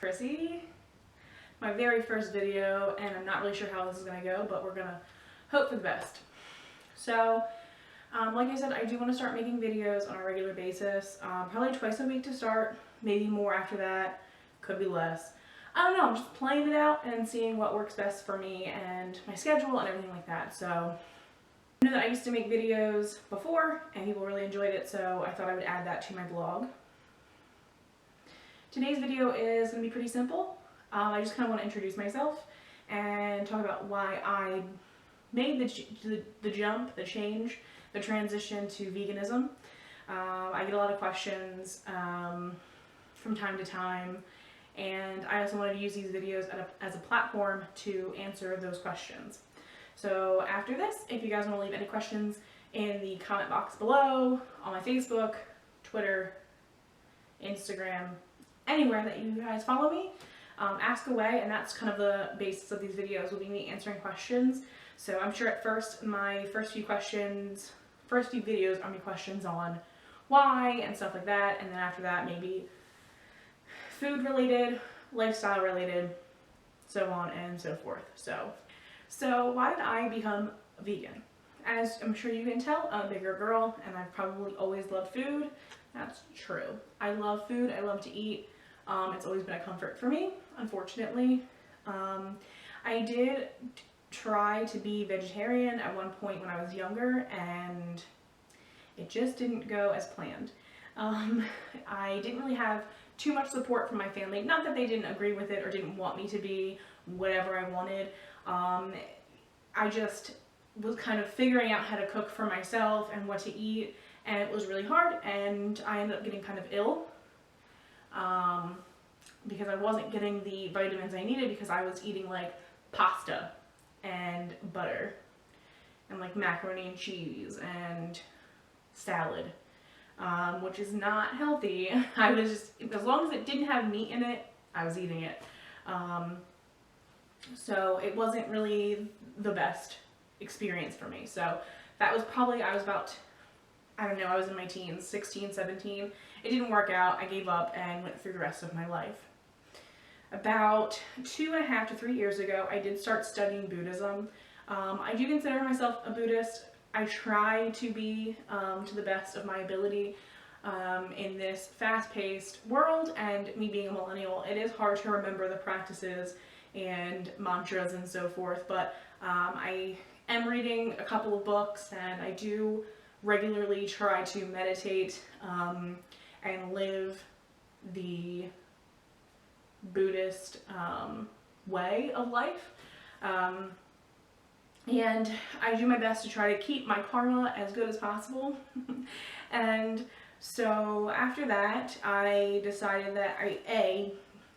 Chrissy. My very first video, and I'm not really sure how this is going to go, but we're going to hope for the best. So, like I said, I do want to start making videos on a regular basis, probably twice a week to start, maybe more after that, could be less. I don't know, I'm just playing it out and seeing what works best for me and my schedule and everything like that. So, I know that I used to make videos before and people really enjoyed it, so I thought I would add that to my blog. Today's video is going to be pretty simple. I just kind of want to introduce myself and talk about why I made the jump, the change, the transition to veganism. I get a lot of questions from time to time, and I also wanted to use these videos as a platform to answer those questions. So after this, if you guys want to leave any questions in the comment box below, on my Facebook, Twitter, Instagram, anywhere that you guys follow me, ask away, and that's kind of the basis of these videos, will be me answering questions. So I'm sure at first, my first few videos are going to be questions on why and stuff like that, and then after that maybe food related, lifestyle related, so on and so forth. So why did I become vegan? As I'm sure you can tell, I'm a bigger girl and I've probably always loved food. That's true. I love food, I love to eat. It's always been a comfort for me, unfortunately. I did try to be vegetarian at one point when I was younger, and it just didn't go as planned. I didn't really have too much support from my family. Not that they didn't agree with it or didn't want me to be whatever I wanted. I just was kind of figuring out how to cook for myself and what to eat, and it was really hard, and I ended up getting kind of ill. Because I wasn't getting the vitamins I needed because I was eating like pasta and butter and like macaroni and cheese and salad, which is not healthy. I was just, as long as it didn't have meat in it, I was eating it. So it wasn't really the best experience for me. So that was probably, I was about, I don't know, I was in my teens, 16, 17. It didn't work out. I gave up and went through the rest of my life. About 2.5 to 3 years ago, I did start studying Buddhism. I do consider myself a Buddhist. I try to be, to the best of my ability, in this fast-paced world, and me being a millennial, it is hard to remember the practices and mantras and so forth, but I am reading a couple of books, and I do regularly try to meditate and live the Buddhist way of life. And I do my best to try to keep my karma as good as possible. And so after that, I decided that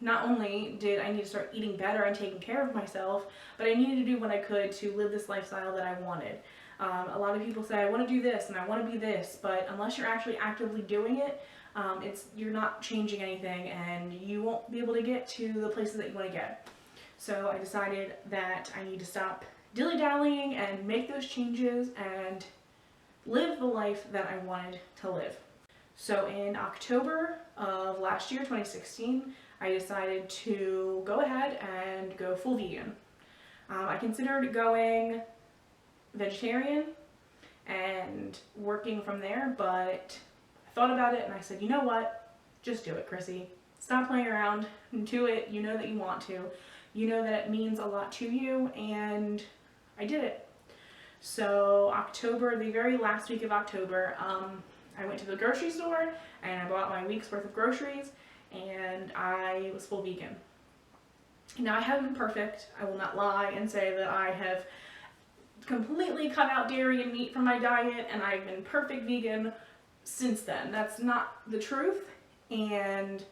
not only did I need to start eating better and taking care of myself, but I needed to do what I could to live this lifestyle that I wanted. A lot of people say, I want to do this and I want to be this, but unless you're actually actively doing it, you're not changing anything, and you won't be able to get to the places that you want to get. So I decided that I need to stop dilly-dallying and make those changes and live the life that I wanted to live. So in October of last year, 2016, I decided to go ahead and go full vegan. I considered going vegetarian and working from there, but I thought about it and I said, you know what, just do it, Chrissy. Stop playing around, do it. You know that you want to. You know that it means a lot to you, and I did it. So October, the very last week of October, I went to the grocery store and I bought my week's worth of groceries, and I was full vegan. Now, I haven't been perfect. I will not lie and say that I have completely cut out dairy and meat from my diet and I've been perfect vegan since then. That's not the truth, and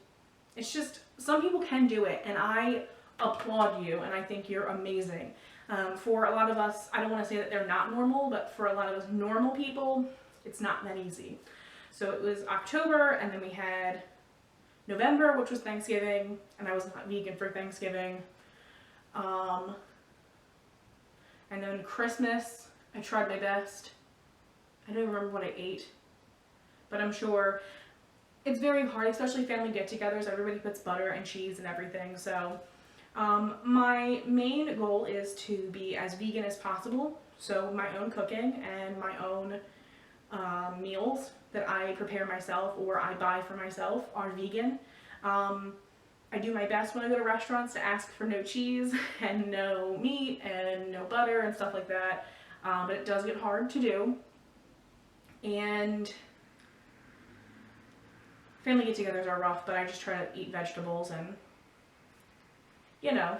it's just, some people can do it, and I applaud you, and I think you're amazing. For a lot of us, I don't want to say that they're not normal, but for a lot of us normal people, it's not that easy. So it was October, and then we had November, which was Thanksgiving, and I was not vegan for Thanksgiving. And then Christmas, I tried my best. I don't remember what I ate, but I'm sure it's very hard, especially family get-togethers. Everybody puts butter and cheese and everything. So my main goal is to be as vegan as possible. So my own cooking and my own meals that I prepare myself or I buy for myself are vegan. I do my best when I go to restaurants to ask for no cheese and no meat and no butter and stuff like that. But it does get hard to do. And family get-togethers are rough, but I just try to eat vegetables and, you know,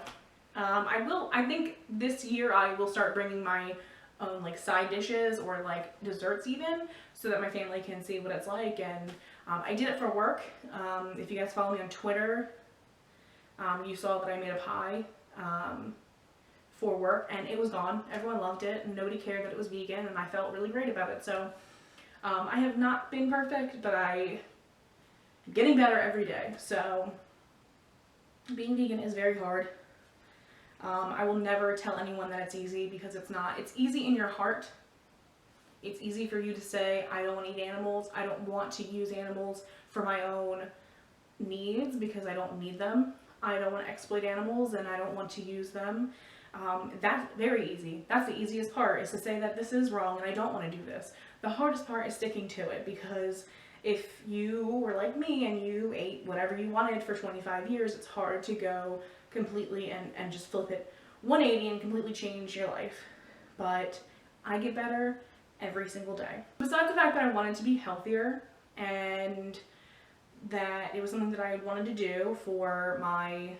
I think this year I will start bringing my own like side dishes or like desserts even, so that my family can see what it's like. And I did it for work. If you guys follow me on Twitter, you saw that I made a pie for work, and it was gone. Everyone loved it, and nobody cared that it was vegan, and I felt really great about it. So I have not been perfect, but I'm getting better every day. So being vegan is very hard. I will never tell anyone that it's easy, because it's not. It's easy in your heart. It's easy for you to say, I don't want to eat animals. I don't want to use animals for my own needs because I don't need them. I don't want to exploit animals and I don't want to use them. That's very easy. That's the easiest part, is to say that this is wrong and I don't want to do this. The hardest part is sticking to it, because if you were like me and you ate whatever you wanted for 25 years, it's hard to go completely and just flip it 180 and completely change your life. But I get better every single day. Besides the fact that I wanted to be healthier and that it was something that I had wanted to do for my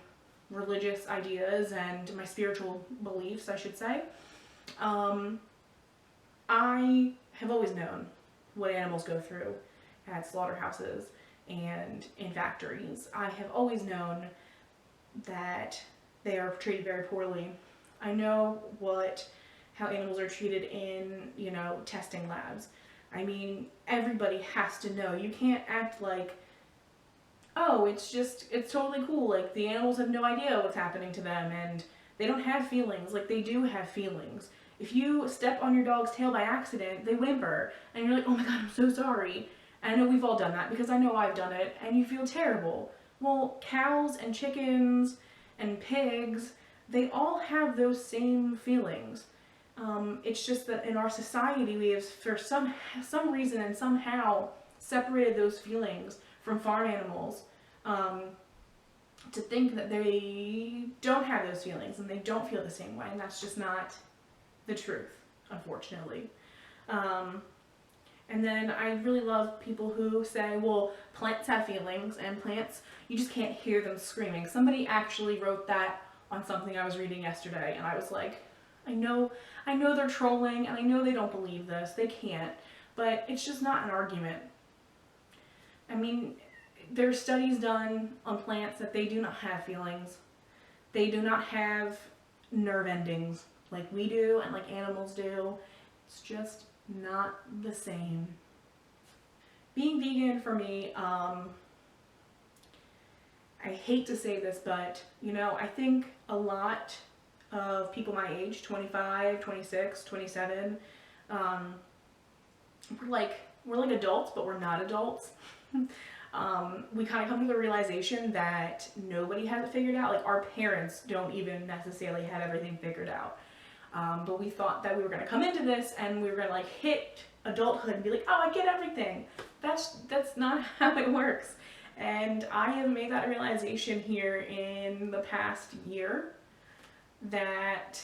religious ideas and my spiritual beliefs, I should say, I have always known what animals go through at slaughterhouses and in factories. I have always known that they are treated very poorly. I know how animals are treated in, you know, testing labs. I mean, everybody has to know. You can't act like, oh, it's totally cool. Like, the animals have no idea what's happening to them and they don't have feelings. Like, they do have feelings. If you step on your dog's tail by accident, they whimper and you're like, oh my God, I'm so sorry. And I know we've all done that, because I know I've done it, and you feel terrible. Well, cows and chickens and pigs, they all have those same feelings. It's just that in our society, we have, for some reason and somehow, separated those feelings from farm animals, to think that they don't have those feelings and they don't feel the same way, and that's just not the truth, unfortunately. And then I really love people who say, well, plants have feelings, and plants, you just can't hear them screaming. Somebody actually wrote that on something I was reading yesterday, and I was like, I know they're trolling, and I know they don't believe this. They can't. But it's just not an argument. I mean, there's studies done on plants that they do not have feelings. They do not have nerve endings like we do and like animals do. It's just not the same. Being vegan for me, I hate to say this, but, you know, I think a lot of people my age, 25, 26, 27, we're like adults, but we're not adults. We kind of come to the realization that nobody has it figured out. Like, our parents don't even necessarily have everything figured out. But we thought that we were going to come into this and we were going to like hit adulthood and be like, oh, I get everything. That's not how it works. And I have made that realization here in the past year, that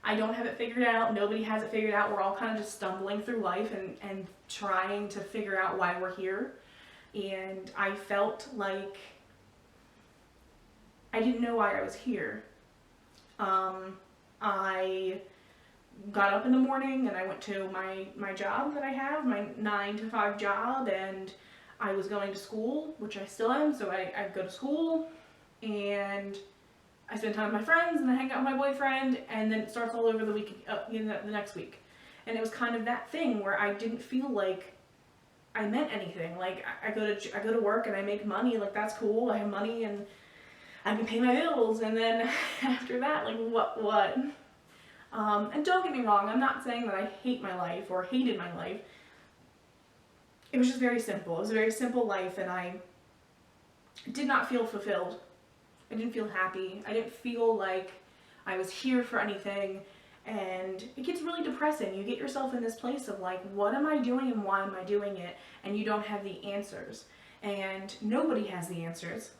I don't have it figured out. Nobody has it figured out. We're all kind of just stumbling through life and trying to figure out why we're here. And I felt like I didn't know why I was here. I got up in the morning and I went to my job that I have, my 9 to 5 job, and I was going to school, which I still am, so I go to school, and I spend time with my friends, and I hang out with my boyfriend, and then it starts all over the week, the next week. And it was kind of that thing where I didn't feel like I meant anything. Like, I go to work and I make money, like, that's cool, I have money and I can pay my bills, and then after that, like, what? And don't get me wrong, I'm not saying that I hate my life or hated my life. It was just very simple. It was a very simple life, and I did not feel fulfilled. I didn't feel happy. I didn't feel like I was here for anything, and it gets really depressing. You get yourself in this place of like, what am I doing and why am I doing it? And you don't have the answers. And nobody has the answers.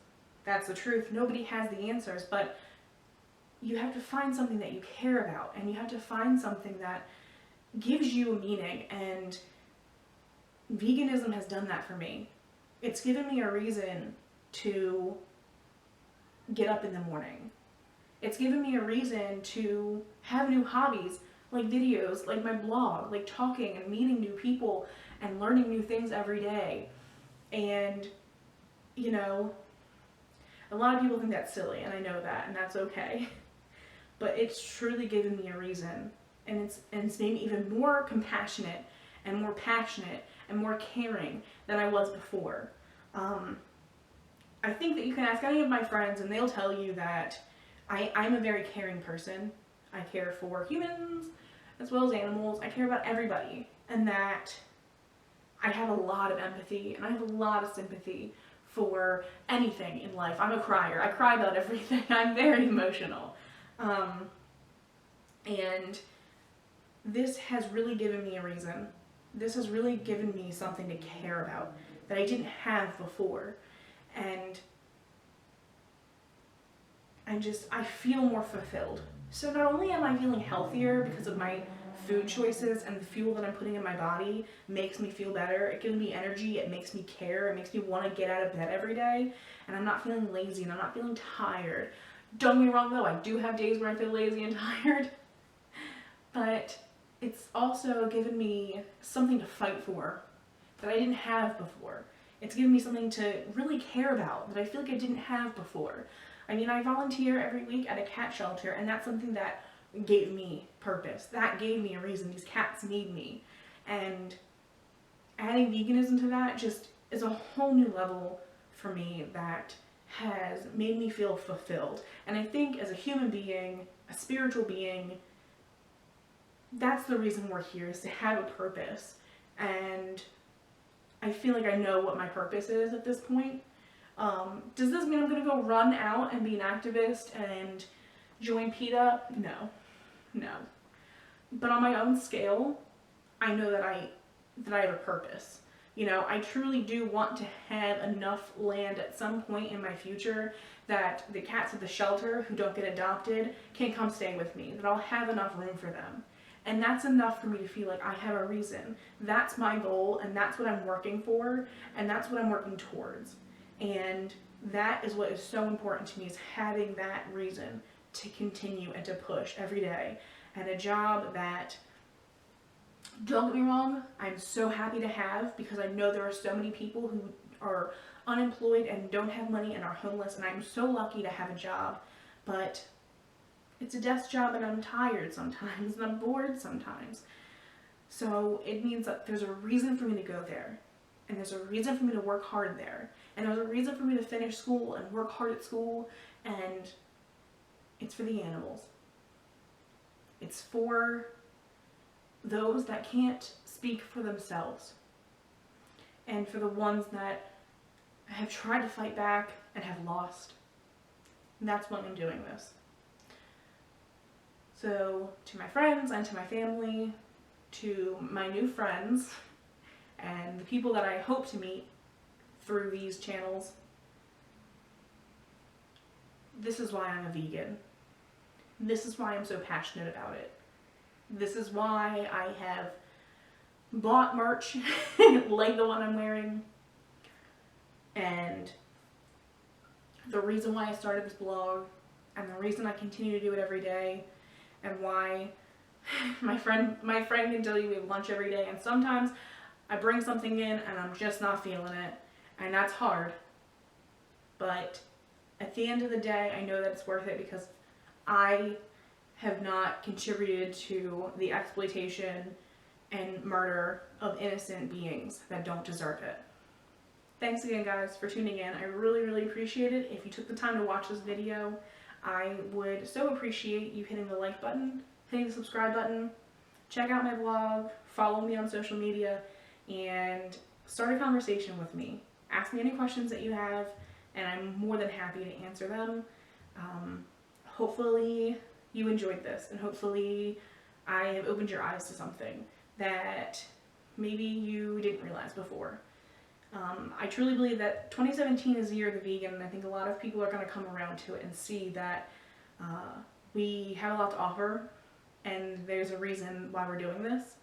That's the truth. Nobody has the answers, but you have to find something that you care about, and you have to find something that gives you a meaning, and veganism has done that for me. It's given me a reason to get up in the morning. It's given me a reason to have new hobbies, like videos, like my blog, like talking and meeting new people and learning new things every day. And, you know, a lot of people think that's silly, and I know that, and that's okay. But it's truly given me a reason, and it's made me even more compassionate and more passionate and more caring than I was before. I think that you can ask any of my friends, and they'll tell you that I'm a very caring person. I care for humans as well as animals. I care about everybody, and that I have a lot of empathy, and I have a lot of sympathy for anything in life. I'm a crier. I cry about everything. I'm very emotional. And this has really given me a reason. This has really given me something to care about that I didn't have before. And I feel more fulfilled. So not only am I feeling healthier because of my food choices, and the fuel that I'm putting in my body makes me feel better. It gives me energy, it makes me care, it makes me want to get out of bed every day, and I'm not feeling lazy and I'm not feeling tired. Don't get me wrong though, I do have days where I feel lazy and tired, but it's also given me something to fight for that I didn't have before. It's given me something to really care about that I feel like I didn't have before. I mean, I volunteer every week at a cat shelter, and that's something that gave me purpose. That gave me a reason. These cats need me. And adding veganism to that just is a whole new level for me that has made me feel fulfilled. And I think as a human being, a spiritual being, that's the reason we're here, is to have a purpose. And I feel like I know what my purpose is at this point. Does this mean I'm going to go run out and be an activist and join PETA? No. But on my own scale, I know that I have a purpose. You know, I truly do want to have enough land at some point in my future that the cats at the shelter who don't get adopted can come stay with me, that I'll have enough room for them. And that's enough for me to feel like I have a reason. That's my goal, and that's what I'm working for, and that's what I'm working towards. And that is what is so important to me, is having that reason to continue and to push every day. And a job that, don't get me wrong, I'm so happy to have, because I know there are so many people who are unemployed and don't have money and are homeless, and I'm so lucky to have a job. But it's a desk job, and I'm tired sometimes, and I'm bored sometimes. So it means that there's a reason for me to go there, and there's a reason for me to work hard there, and there's a reason for me to finish school and work hard at school, and it's for the animals. It's for those that can't speak for themselves, and for the ones that have tried to fight back and have lost. And that's why I'm doing this. So to my friends and to my family, to my new friends, and the people that I hope to meet through these channels, this is why I'm a vegan. This is why I'm so passionate about it. This is why I have bought merch like the one I'm wearing. And the reason why I started this blog, and the reason I continue to do it every day, and why my friend can tell you we have lunch every day, and sometimes I bring something in and I'm just not feeling it, and that's hard. But at the end of the day, I know that it's worth it, because I have not contributed to the exploitation and murder of innocent beings that don't deserve it. Thanks again, guys, for tuning in. I really, really appreciate it. If you took the time to watch this video, I would so appreciate you hitting the like button, hitting the subscribe button, check out my blog, follow me on social media, and start a conversation with me. Ask me any questions that you have, and I'm more than happy to answer them. Hopefully you enjoyed this, and hopefully I have opened your eyes to something that maybe you didn't realize before. I truly believe that 2017 is the year of the vegan, and I think a lot of people are going to come around to it and see that we have a lot to offer, and there's a reason why we're doing this.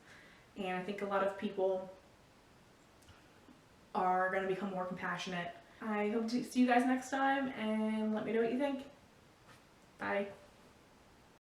And I think a lot of people are going to become more compassionate. I hope to see you guys next time, and let me know what you think. Bye.